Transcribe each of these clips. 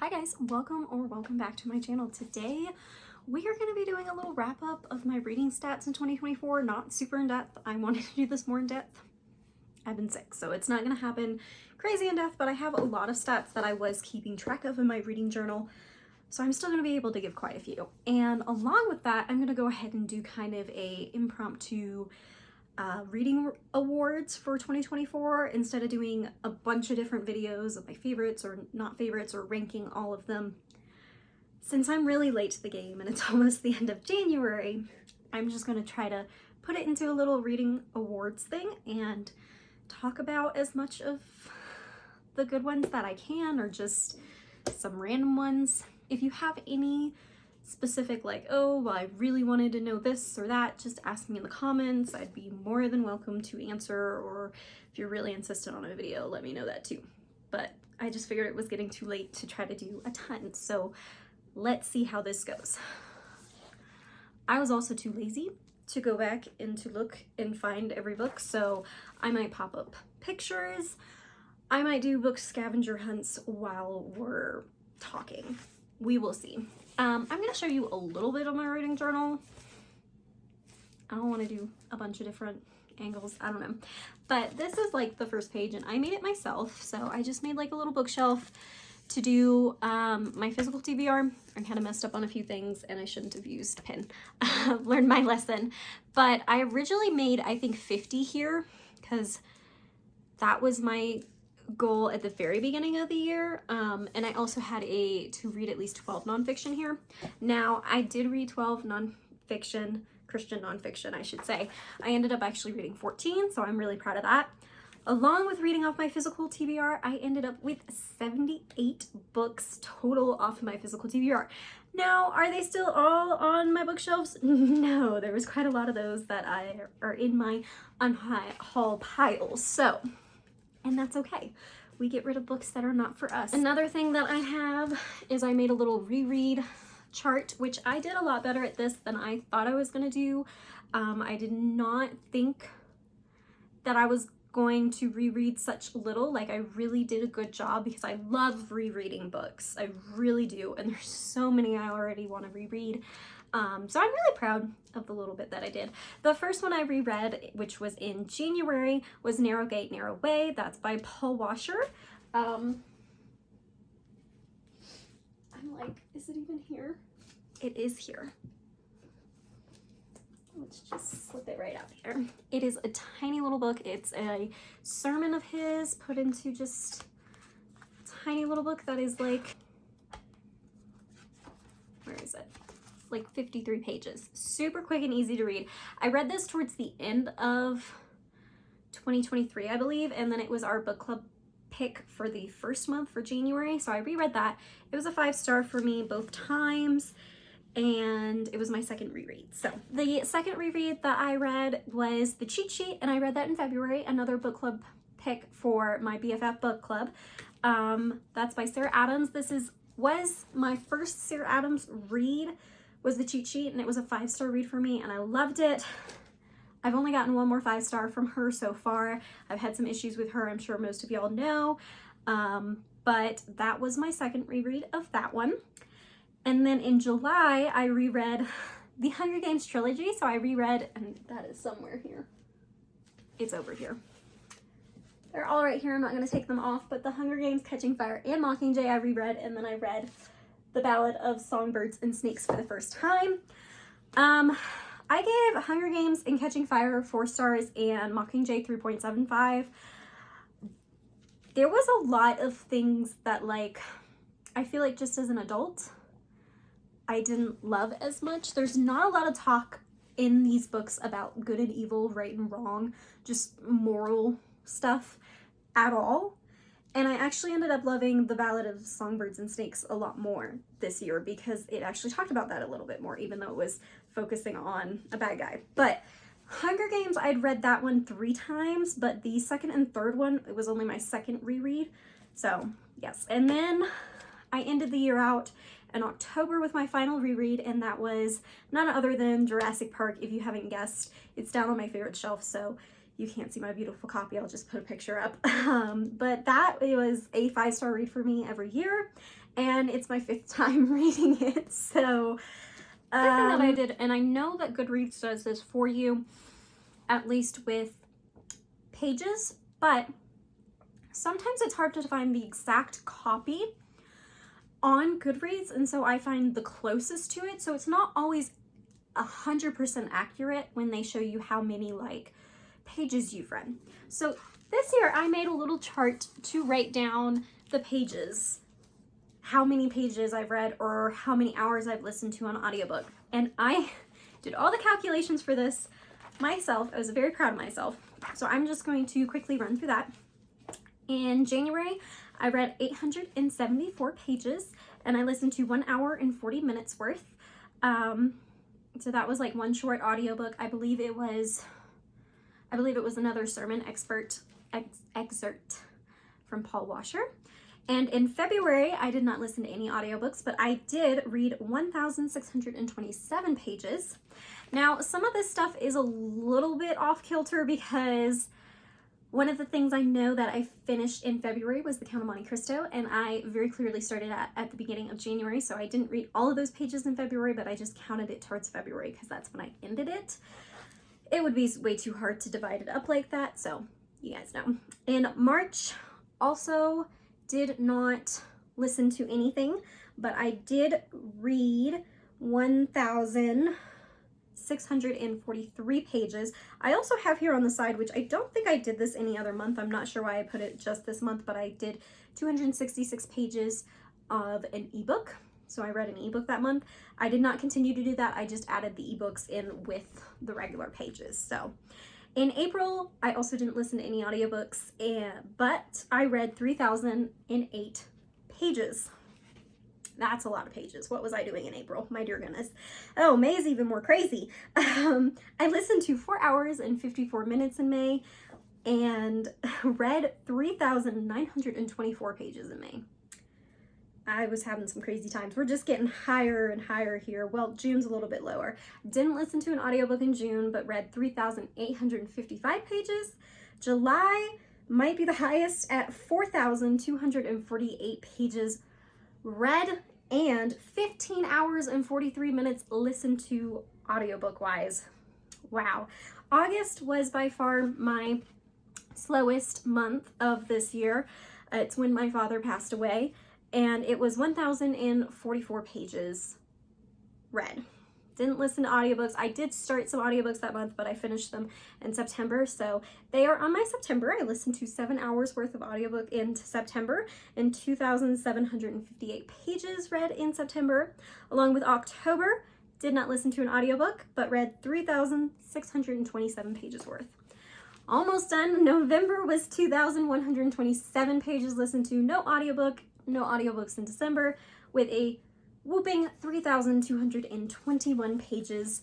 Hi guys, welcome back to my channel. Today we are going to be doing a little wrap up of my reading stats in 2024. Not super in depth. I wanted to do this more in depth. I've been sick, so it's not going to happen crazy in depth, but I have a lot of stats that I was keeping track of in my reading journal, so I'm still going to be able to give quite a few. And along with that, I'm going to go ahead and do kind of a impromptu reading awards for 2024 instead of doing a bunch of different videos of my favorites or not favorites or ranking all of them. Since I'm really late to the game and it's almost the end of January, I'm just going to try to put it into a little reading awards thing and talk about as much of the good ones that I can, or just some random ones. If you have any specific, like, oh, well, I really wanted to know this or that, just ask me in the comments. I'd be more than welcome to answer, or if you're really insistent on a video, let me know that too. But I just figured it was getting too late to try to do a ton, so let's see how this goes. I was also too lazy to go back and to look and find every book, so I might pop up pictures. I might do book scavenger hunts while we're talking. We will see. I'm going to show you a little bit of my reading journal. I don't want to do a bunch of different angles. I don't know. But this is like the first page, and I made it myself. So I just made like a little bookshelf to do my physical TBR. I kind of messed up on a few things, and I shouldn't have used a pen. Learned my lesson. But I originally made, I think, 50 here, because that was my goal at the very beginning of the year, and I also had to read at least 12 nonfiction here. Now I did read 12 nonfiction, Christian nonfiction I should say. I ended up actually reading 14, so I'm really proud of that. Along with reading off my physical TBR, I ended up with 78 books total off my physical TBR. Now, are they still all on my bookshelves? No, there was quite a lot of those that are in my unhaul pile, so, and that's okay. We get rid of books that are not for us. Another thing that I have is I made a little reread chart, which I did a lot better at this than I thought I was gonna do. I did not think that I was going to reread such little. Like, I really did a good job because I love rereading books. I really do, and there's so many I already want to reread. So I'm really proud of the little bit that I did. The first one I reread, which was in January, was Narrow Gate, Narrow Way. That's by Paul Washer. I'm like, is it even here? It is here. Let's just slip it right out here. It is a tiny little book. It's a sermon of his put into just a tiny little book that is like, where is it? Like 53 pages. Super quick and easy to read. I read this towards the end of 2023, I believe, and then it was our book club pick for the first month for January, so I reread that. It was a 5-star for me both times, and it was my second reread. So the second reread that I read was The Cheat Sheet, and I read that in February, another book club pick for my BFF book club. That's by Sarah Adams. Was my first Sarah Adams read, was The Cheat Sheet, and it was a 5-star read for me, and I loved it. I've only gotten one more 5-star from her so far. I've had some issues with her, I'm sure most of y'all know, but that was my second reread of that one. And then in July, I reread the Hunger Games trilogy, so I reread, and that is somewhere here. It's over here. They're all right here, I'm not going to take them off, but the Hunger Games, Catching Fire, and Mockingjay I reread, and then I read The Ballad of Songbirds and Snakes for the first time. I gave Hunger Games and Catching Fire 4 stars and Mockingjay 3.75. There was a lot of things that, like, I feel like just as an adult, I didn't love as much. There's not a lot of talk in these books about good and evil, right and wrong, just moral stuff at all. And I actually ended up loving The Ballad of Songbirds and Snakes a lot more this year because it actually talked about that a little bit more, even though it was focusing on a bad guy. But Hunger Games, I'd read that one 3 times, but the second and third one, it was only my second reread. So yes, and then I ended the year out in October with my final reread, and that was none other than Jurassic Park. If you haven't guessed, it's down on my favorite shelf, so you can't see my beautiful copy, I'll just put a picture up. But that, it was a 5-star read for me every year. and it's my 5th time reading it. So the thing that I did, and I know that Goodreads does this for you, at least with pages, but sometimes it's hard to find the exact copy on Goodreads, and so I find the closest to it. So it's not always 100% accurate when they show you how many like pages you've read. So this year I made a little chart to write down the pages, how many pages I've read or how many hours I've listened to an audiobook. And I did all the calculations for this myself. I was very proud of myself. So I'm just going to quickly run through that. In January, I read 874 pages and I listened to 1 hour and 40 minutes worth. So that was like one short audiobook. I believe it was another sermon excerpt from Paul Washer. And in February, I did not listen to any audiobooks, but I did read 1,627 pages. Now, some of this stuff is a little bit off kilter because one of the things I know that I finished in February was the Count of Monte Cristo, and I very clearly started at the beginning of January, so I didn't read all of those pages in February, but I just counted it towards February because that's when I ended it. It would be way too hard to divide it up like that, so you guys know. In March, also did not listen to anything, but I did read 1,643 pages. I also have here on the side, which I don't think I did this any other month. I'm not sure why I put it just this month, but I did 266 pages of an ebook. So I read an ebook that month. I did not continue to do that. I just added the ebooks in with the regular pages. So in April, I also didn't listen to any audiobooks, but I read 3,008 pages. That's a lot of pages. What was I doing in April? My dear goodness. Oh, May is even more crazy. I listened to 4 hours and 54 minutes in May and read 3,924 pages in May. I was having some crazy times. We're just getting higher and higher here. Well, June's a little bit lower. Didn't listen to an audiobook in June, but read 3,855 pages. July might be the highest at 4,248 pages read and 15 hours and 43 minutes listened to audiobook wise. Wow. August was by far my slowest month of this year. It's when my father passed away, and it was 1,044 pages read. Didn't listen to audiobooks. I did start some audiobooks that month, but I finished them in September. So they are on my September. I listened to 7 hours worth of audiobook in September and 2,758 pages read in September. Along with October, did not listen to an audiobook, but read 3,627 pages worth. Almost done. November was 2,127 pages listened to. No audiobook, no audiobooks in December, with a whooping 3,221 pages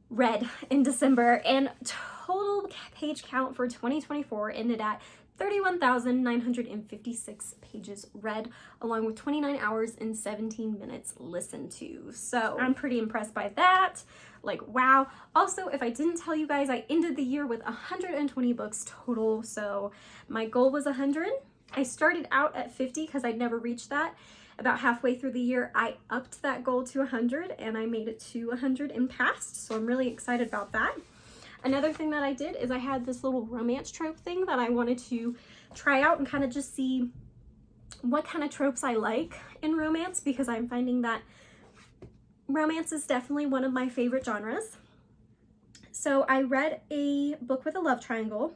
read in December, and total page count for 2024 ended at 31,956 pages read, along with 29 hours and 17 minutes listened to. So I'm pretty impressed by that. Like, wow. Also, if I didn't tell you guys, I ended the year with 120 books total. So my goal was 100. I started out at 50 because I'd never reached that. About halfway through the year, I upped that goal to 100 and I made it to 100 and passed. So I'm really excited about that. Another thing that I did is I had this little romance trope thing that I wanted to try out and kind of just see what kind of tropes I like in romance, because I'm finding that romance is definitely one of my favorite genres. So I read a book with a love triangle.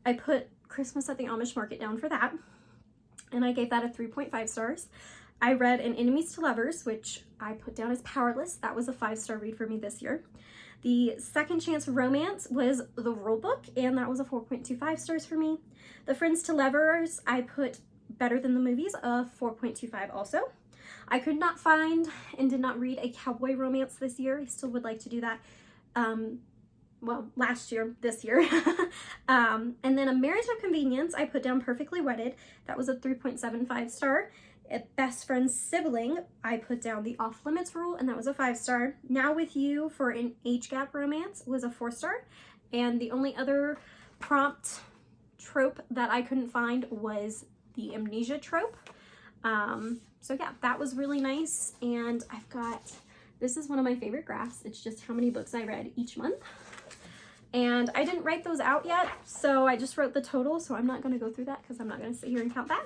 I put Christmas at the Amish Market down for that, and I gave that a 3.5 stars. I read An Enemies to Lovers, which I put down as powerless. That was a 5-star read for me this year. The Second Chance Romance was the rule book, and that was a 4.25 stars for me. The Friends to Lovers, I put Better Than the Movies, a 4.25 also. I could not find and did not read a cowboy romance this year. I still would like to do that. Well, last year, this year. And then A Marriage of Convenience, I put down Perfectly Wedded. That was a 3.75 star. A Best Friend's Sibling, I put down The Off Limits Rule, and that was a 5-star. Now With You for an age gap romance was a 4-star. And the only other prompt trope that I couldn't find was the amnesia trope. So yeah, that was really nice. And I've got, this is one of my favorite graphs. It's just how many books I read each month. And I didn't write those out yet, so I just wrote the total, so I'm not going to go through that because I'm not going to sit here and count that.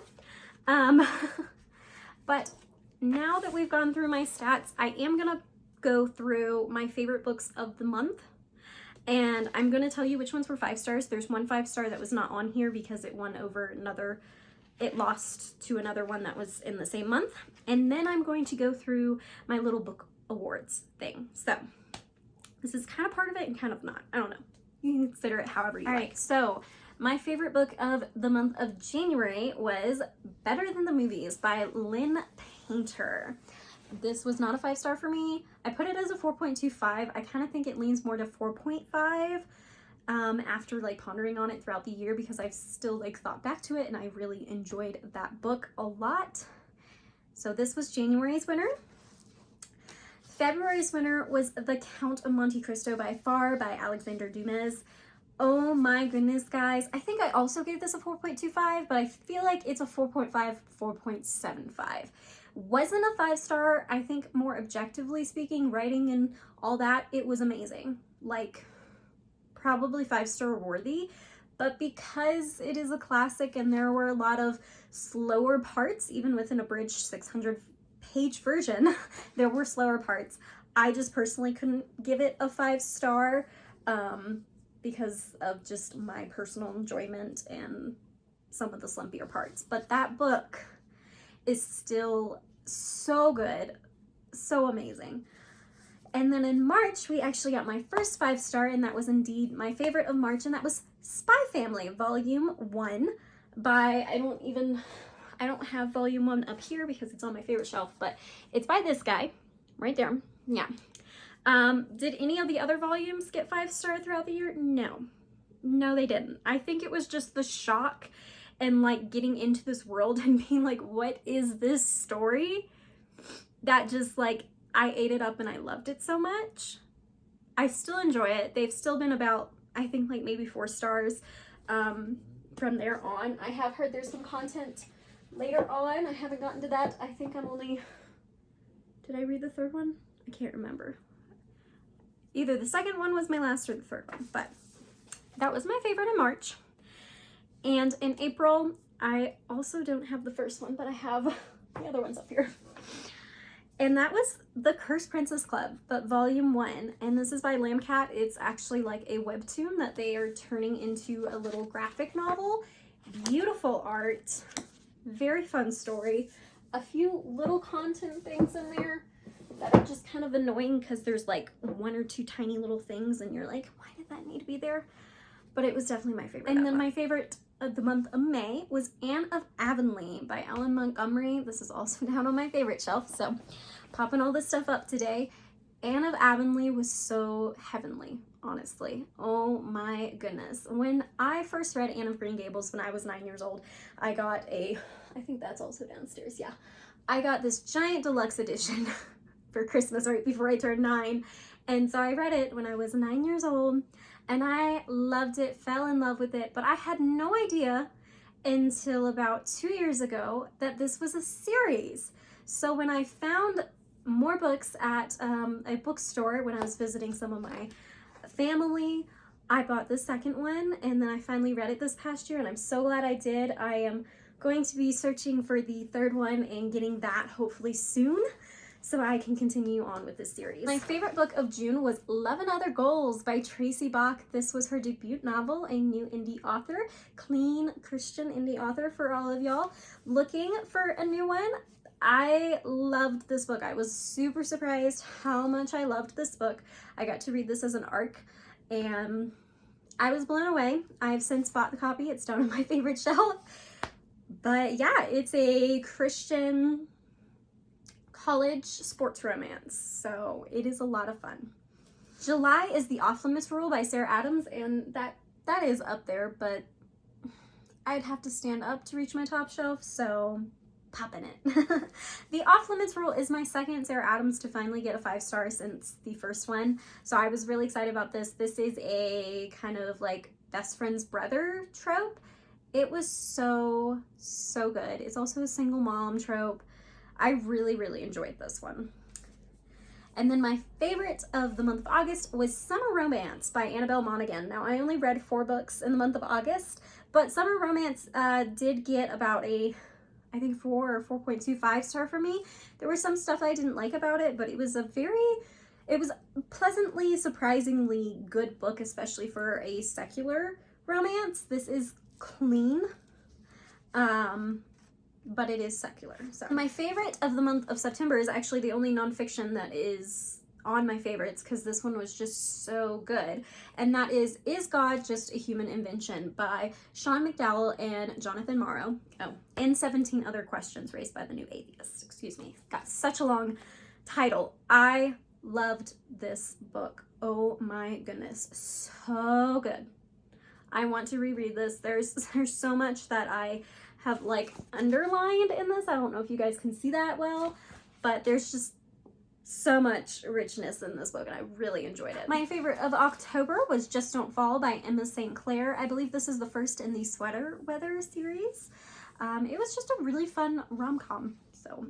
But now that we've gone through my stats, I am going to go through my favorite books of the month. And I'm going to tell you which ones were 5 stars. There's one 5-star that was not on here because it won over another, it lost to another one that was in the same month. And then I'm going to go through my little book awards thing. So this is kind of part of it and kind of not. I don't know. You can consider it however you like. All right, so my favorite book of the month of January was Better Than the Movies by Lynn Painter. This was not a 5-star for me. I put it as a 4.25. I kind of think it leans more to 4.5 after like pondering on it throughout the year because I've still like thought back to it and I really enjoyed that book a lot. So this was January's winner. February's winner was The Count of Monte Cristo by Alexandre Dumas. Oh my goodness, guys. I think I also gave this a 4.25, but I feel like it's a 4.5, 4.75. Wasn't a 5-star. I think more objectively speaking, writing and all that, it was amazing. Like, probably 5-star worthy. But because it is a classic and there were a lot of slower parts, even with an abridged 600-page version, there were slower parts. I just personally couldn't give it a 5-star because of just my personal enjoyment and some of the slumpier parts. But that book is still so good, so amazing. And then in March, we actually got my first 5-star, and that was indeed my favorite of March, and that was Spy Family, Volume 1 by, I don't have Volume 1 up here because it's on my favorite shelf, but it's by this guy, right there, yeah. Did any of the other volumes get 5-star throughout the year? No. No, they didn't. I think it was just the shock and like getting into this world and being like, what is this story? That just like, I ate it up and I loved it so much. I still enjoy it. They've still been about, I think like maybe 4 stars from there on. I have heard there's some content later on. I haven't gotten to that. I think I'm only, did I read the 3rd one? I can't remember. Either the 2nd one was my last or the 3rd one, but that was my favorite in March. And in April, I also don't have the 1st one, but I have the other ones up here. And that was The Cursed Princess Club, but Volume 1. And this is by LambCat. It's actually like a webtoon that they are turning into a little graphic novel. Beautiful art. Very fun story. A few little content things in there that are just kind of annoying because there's like 1 or 2 tiny little things and you're like, why did that need to be there? But it was definitely my favorite. And then my favorite of the month of May was Anne of Avenlea by Montgomery. This is also down on my favorite shelf, so popping all this stuff up today. Anne of Avenlea was so heavenly, honestly. Oh my goodness. When I first read Anne of Green Gables when I was 9 years old, I got I think that's also downstairs, yeah. I got this giant deluxe edition for Christmas right before I turned 9. And so I read it when I was 9 years old and I loved it, fell in love with it, but I had no idea until about 2 years ago that this was a series. So when I found more books at a bookstore when I was visiting some of my family, I bought the 2nd one and then I finally read it this past year and I'm so glad I did. I am going to be searching for the 3rd one and getting that hopefully soon, so I can continue on with this series. My favorite book of June was Love and Other Goals by Tracy Baack. This was her debut novel, a new indie author, clean Christian indie author for all of y'all looking for a new one. I loved this book. I was super surprised how much I loved this book. I got to read this as an ARC and I was blown away. I've since bought the copy. It's down on my favorite shelf. But yeah, it's a Christian college sports romance, so it is a lot of fun. July is The Off-Limits Rule by Sarah Adams, and that is up there, but I'd have to stand up to reach my top shelf, so popping it. The Off-Limits Rule is my 2nd Sarah Adams to finally get a 5-star since the 1st one, so I was really excited about this. This is a kind of like best friend's brother trope, It was so good. It's also a single mom trope. I really, really enjoyed this one. And then my favorite of the month of August was Summer Romance by Annabelle Monaghan. Now, I only read 4 books in the month of August, but Summer Romance did get about a, I think 4 or 4.25 star for me. There was some stuff I didn't like about it, but it was a pleasantly, surprisingly good book, especially for a secular romance. This is clean, but it is secular. So my favorite of the month of September is actually the only nonfiction that is on my favorites, because this one was just so good, and that is God Just a Human Invention by Sean McDowell and Jonathan Morrow. Oh, and 17 Other Questions Raised by the New Atheist. Excuse me. Got such a long title. I loved this book. Oh my goodness, so good. I want to reread this. There's so much that I have like underlined in this. I don't know if you guys can see that well, but there's just so much richness in this book, and I really enjoyed it. My favorite of October was Just Don't Fall by Emma St. Clair. I believe this is the first in the Sweater Weather series. It was just a really fun rom-com. So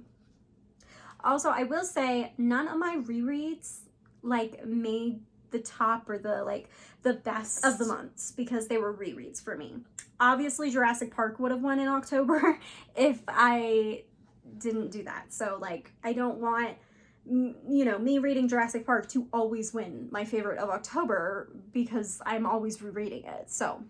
also, I will say none of my rereads like made the top or the best of the months, because they were rereads for me. Obviously, Jurassic Park would have won in October if I didn't do that. So like, I don't want, you know, me reading Jurassic Park to always win my favorite of October, because I'm always rereading it. So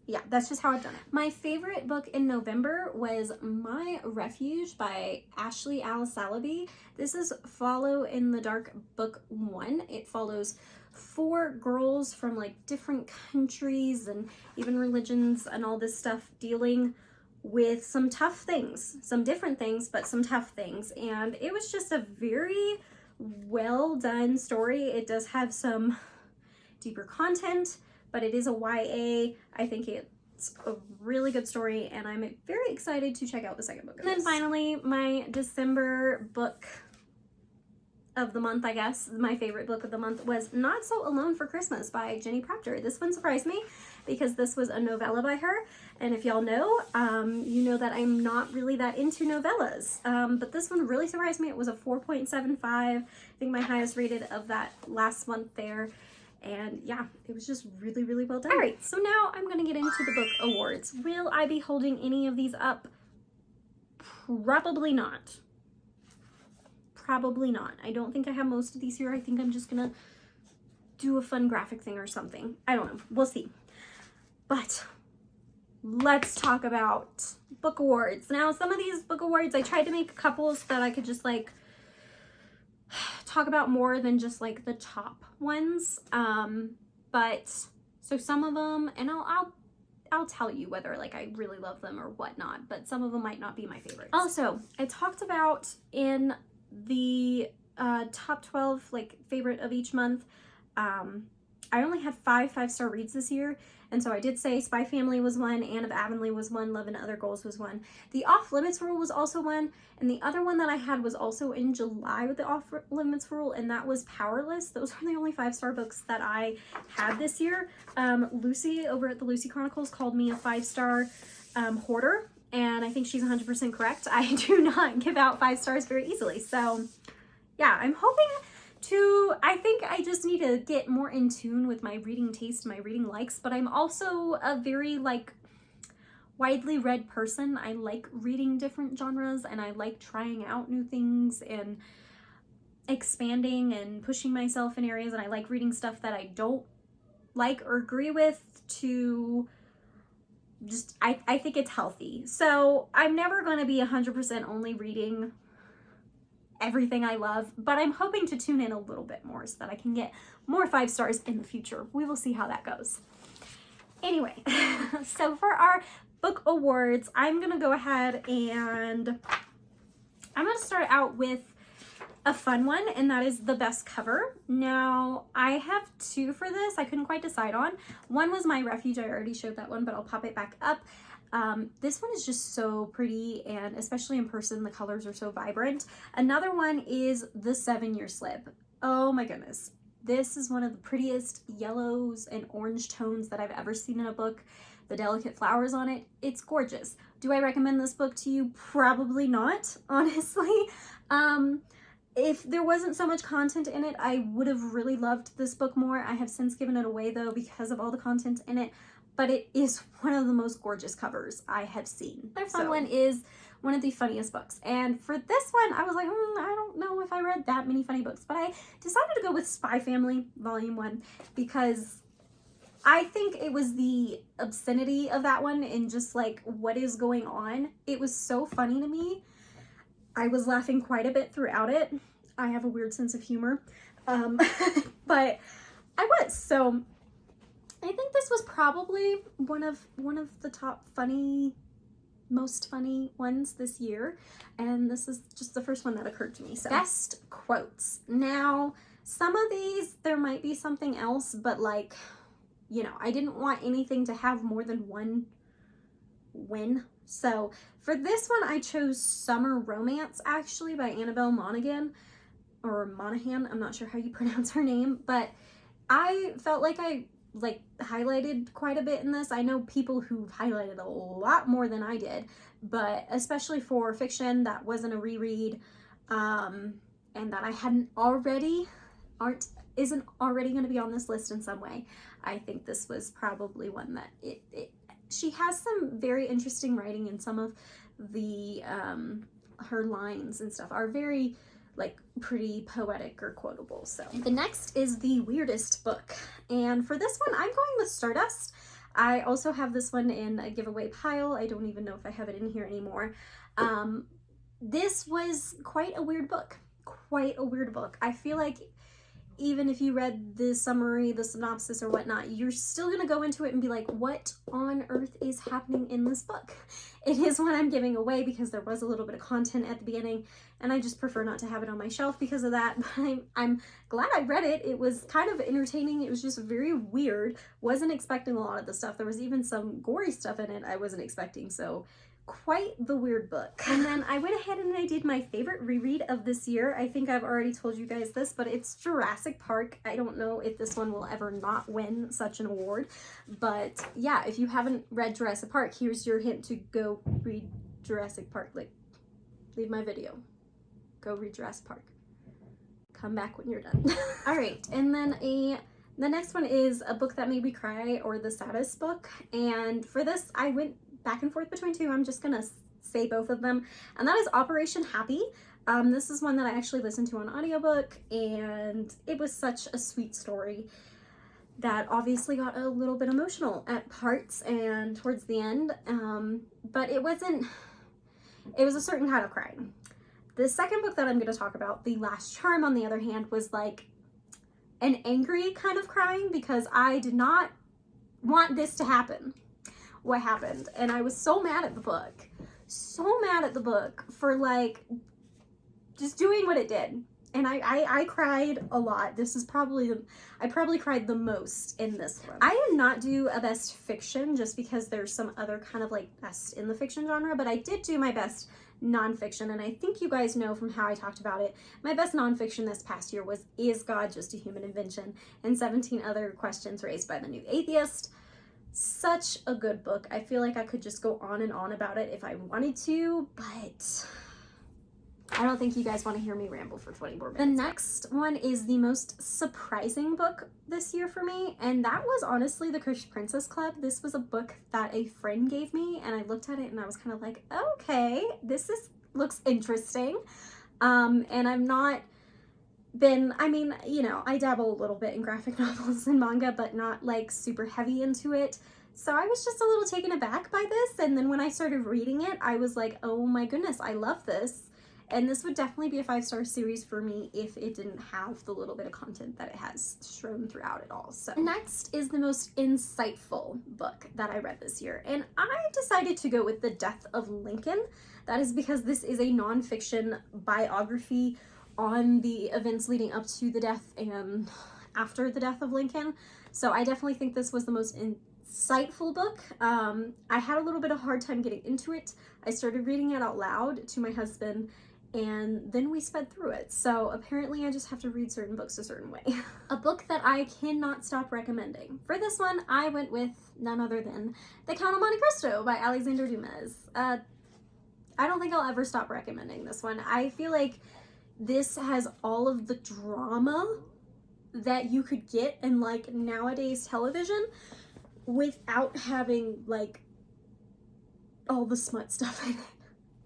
yeah, that's just how I've done it. My favorite book in November was My Refuge by Ashley Alice Salaby. This is Follow in the Dark book 1. It follows 4 girls from like different countries and even religions and all this stuff, dealing with some tough things, some different things, but some tough things. And it was just a very well done story. It does have some deeper content, but it is a YA. I think it's a really good story, and I'm very excited to check out the second book. And then finally, my December book of the month, I guess, my favorite book of the month was Not So Alone for Christmas by Jenny Proctor. This one surprised me because this was a novella by her, and if y'all know, you know that I'm not really that into novellas, but this one really surprised me. It was a 4.75, I think my highest rated of that last month there. And yeah, it was just really, really well done. All right, so now I'm going to get into the book awards. Will I be holding any of these up? Probably not. Probably not. I don't think I have most of these here. I think I'm just going to do a fun graphic thing or something. I don't know. We'll see. But let's talk about book awards. Now, some of these book awards, I tried to make a couple so that I could just like talk about more than just like the top ones, but so some of them, and I'll tell you whether like I really love them or whatnot, but some of them might not be my favorites. Also, I talked about in the top 12 like favorite of each month, I only had 5 5-star reads this year, and so I did say Spy Family was one, Anne of Avenlea was one, Love and Other Goals was one, The Off Limits Rule was also one, and the other one that I had was also in July with the Off Limits Rule, and that was Powerless. Those are the only 5-star books that I had this year. Lucy over at the Lucy Chronicles called me a 5-star hoarder, and I think she's 100% correct. I do not give out 5 stars very easily, so yeah, I'm hoping I think I just need to get more in tune with my reading taste, my reading likes, but I'm also a very like widely read person. I like reading different genres, and I like trying out new things and expanding and pushing myself in areas, and I like reading stuff that I don't like or agree with to just, I think it's healthy. So I'm never going to be 100% only reading everything I love, but I'm hoping to tune in a little bit more so that I can get more 5 stars in the future. We will see how that goes. Anyway, so for our book awards, I'm gonna go ahead and I'm gonna start out with a fun one, and that is the best cover. Now, I have 2 for this. I couldn't quite decide on. One was My Refuge. I already showed that one, but I'll pop it back up. This one is just so pretty, and especially in person, the colors are so vibrant. Another one is The 7-Year Slip. Oh my goodness. This is one of the prettiest yellows and orange tones that I've ever seen in a book. the delicate flowers on it. It's gorgeous. Do I recommend this book to you? Probably not, honestly. If there wasn't so much content in it, I would have really loved this book more. I have since given it away though because of all the content in it, but it is one of the most gorgeous covers I have seen. Another fun one is one of the funniest books, and for this one I was like, I don't know if I read that many funny books, but I decided to go with Spy Family Volume 1 because I think it was the obscenity of that one and just like what is going on. It was so funny to me. I was laughing quite a bit throughout it. I have a weird sense of humor, but I was. So I think this was probably one of the top most funny ones this year, and this is just the first one that occurred to me. So best quotes. Now, some of these there might be something else, but like, you know, I didn't want anything to have more than one win. So for this one, I chose Summer Romance, actually, by Annabelle Monaghan, or Monaghan, I'm not sure how you pronounce her name, but I felt like I highlighted quite a bit in this. I know people who've highlighted a lot more than I did, but especially for fiction that wasn't a reread, and that I hadn't already, isn't already going to be on this list in some way. I think this was probably one that she has some very interesting writing, and some of the her lines and stuff are very like pretty poetic or quotable. So the next is the weirdest book, and for this one I'm going with Stardust. I also have this one in a giveaway pile. I don't even know if I have it in here anymore. This was quite a weird book. I feel like even if you read the summary, the synopsis or whatnot, you're still gonna go into it and be like, what on earth is happening in this book? It is one I'm giving away because there was a little bit of content at the beginning, and I just prefer not to have it on my shelf because of that. But I'm glad I read it. It was kind of entertaining. It was just very weird. Wasn't expecting a lot of the stuff. There was even some gory stuff in it I wasn't expecting, so quite the weird book. And then I went ahead and I did my favorite reread of this year. I think I've already told you guys this, but it's Jurassic Park. I don't know if this one will ever not win such an award, but yeah, if you haven't read Jurassic Park, here's your hint to go read Jurassic Park. Like, leave my video, go read Jurassic Park, come back when you're done. All right, and then the next one is A Book That Made Me Cry, or The Saddest Book, and for this I went back and forth between two. I'm just gonna say both of them, and that is Operation Happy. This is one that I actually listened to on audiobook, and it was such a sweet story that obviously got a little bit emotional at parts and towards the end, but it was a certain kind of crying. The second book that I'm going to talk about, The Last Charm, on the other hand, was like an angry kind of crying because I did not want this to happen. What happened, and I was so mad at the book, for like just doing what it did, and I cried a lot. This is probably I probably cried the most in this one. I did not do a best fiction just because there's some other kind of like best in the fiction genre, but I did do my best nonfiction, and I think you guys know from how I talked about it, my best nonfiction this past year was Is God Just a Human Invention? And 17 Other Questions Raised by the New Atheist. Such a good book. I feel like I could just go on and on about it if I wanted to, but I don't think you guys want to hear me ramble for 20 more minutes. The next one is the most surprising book this year for me, and that was honestly The Cursed Princess Club. This was a book that a friend gave me, and I looked at it and I was kind of like, okay, looks interesting. And I've not been, I mean, you know, I dabble a little bit in graphic novels and manga, but not like super heavy into it. So I was just a little taken aback by this, and then when I started reading it, I was like, oh my goodness, I love this. And this would definitely be a 5-star series for me if it didn't have the little bit of content that it has strewn throughout it all. So next is the most insightful book that I read this year, and I decided to go with The Death of Lincoln. That is because this is a nonfiction biography on the events leading up to the death and after the death of Lincoln. So I definitely think this was the most insightful book. I had a little bit of a hard time getting into it. I started reading it out loud to my husband, and then we sped through it. So apparently I just have to read certain books a certain way. A book that I cannot stop recommending. For this one, I went with none other than The Count of Monte Cristo by Alexandre Dumas. I don't think I'll ever stop recommending this one. I feel like this has all of the drama that you could get in like nowadays television without having like all the smut stuff in it.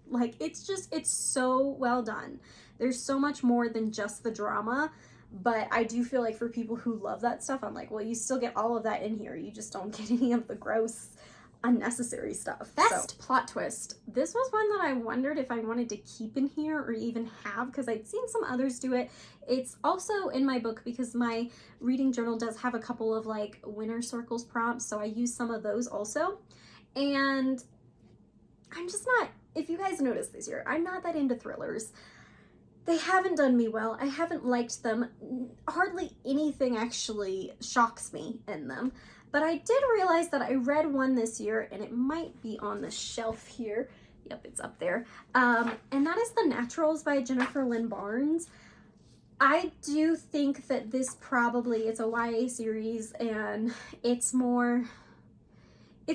Like, it's so well done. There's so much more than just the drama, but I do feel like for people who love that stuff, I'm like, well, you still get all of that in here. You just don't get any of the gross, unnecessary stuff. Best plot twist. This was one that I wondered if I wanted to keep in here or even have, because I'd seen some others do it. It's also in my book because my reading journal does have a couple of like winner circles prompts, so I use some of those also. And I'm just not, if you guys noticed this year, I'm not that into thrillers. They haven't done me well. I haven't liked them. Hardly anything actually shocks me in them. But I did realize that I read one this year, and it might be on the shelf here. Yep, it's up there. And that is The Naturals by Jennifer Lynn Barnes. I do think that this probably, it's a YA series, and it's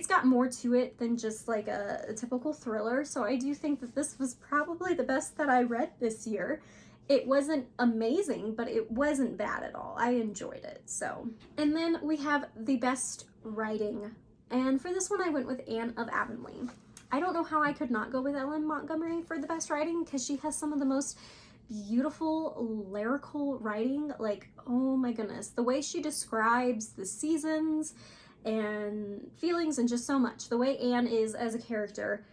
got more to it than just like a typical thriller. So I do think that this was probably the best that I read this year. It wasn't amazing, but it wasn't bad at all. I enjoyed it. So, and then we have the best writing. And for this one, I went with Anne of Avonlea. I don't know how I could not go with Ellen Montgomery for the best writing, because she has some of the most beautiful lyrical writing. Like, oh my goodness, the way she describes the seasons and feelings and just so much. The way Anne is as a character,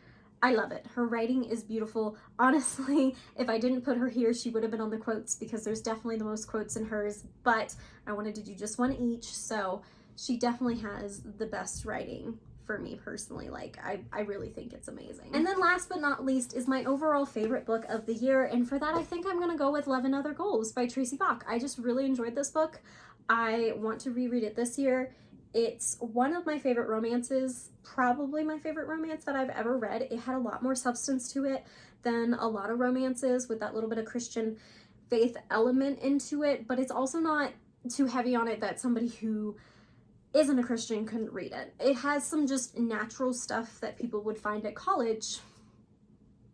I love it. Her writing is beautiful. Honestly, if I didn't put her here, she would have been on the quotes, because there's definitely the most quotes in hers, but I wanted to do just one each, so she definitely has the best writing for me personally. Like, I really think it's amazing. And then last but not least is my overall favorite book of the year, and for that I think I'm gonna go with Love and Other Goals by Tracy Baack. I just really enjoyed this book. I want to reread it this year. It's one of my favorite romances, probably my favorite romance that I've ever read. It had a lot more substance to it than a lot of romances, with that little bit of Christian faith element into it, but it's also not too heavy on it that somebody who isn't a Christian couldn't read it. It has some just natural stuff that people would find at college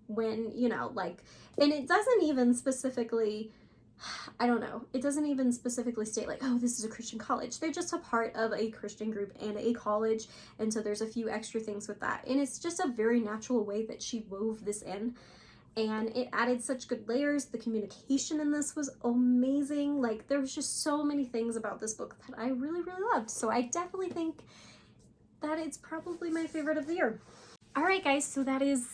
when, you know, like, and it doesn't even specifically, I don't know, it doesn't even specifically state like, oh, this is a Christian college. They're just a part of a Christian group and a college, and so there's a few extra things with that. And it's just a very natural way that she wove this in, and it added such good layers. The communication in this was amazing. Like, there was just so many things about this book that I really, really loved. So I definitely think that it's probably my favorite of the year. All right, guys, so that is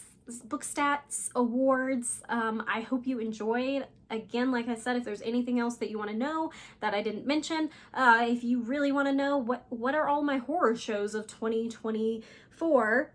book stats, awards. I hope you enjoyed. Again, like I said, if there's anything else that you want to know that I didn't mention, if you really want to know what are all my horror shows of 2024,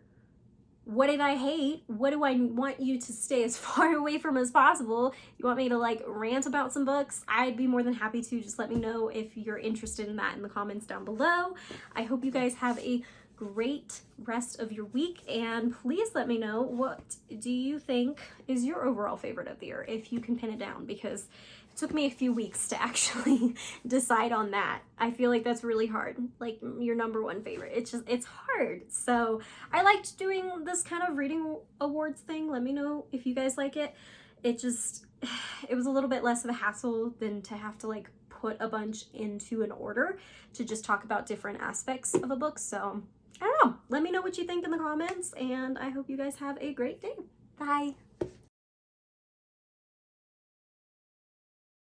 what did I hate, what do I want you to stay as far away from as possible, you want me to like rant about some books, I'd be more than happy to. Just let me know if you're interested in that in the comments down below. I hope you guys have a great rest of your week, and please let me know, what do you think is your overall favorite of the year, if you can pin it down, because it took me a few weeks to actually decide on that. I feel like that's really hard, like your number one favorite. It's hard. So I liked doing this kind of reading awards thing. Let me know if you guys like it. It was a little bit less of a hassle than to have to like put a bunch into an order to just talk about different aspects of a book. So I don't know. Let me know what you think in the comments, and I hope you guys have a great day. Bye.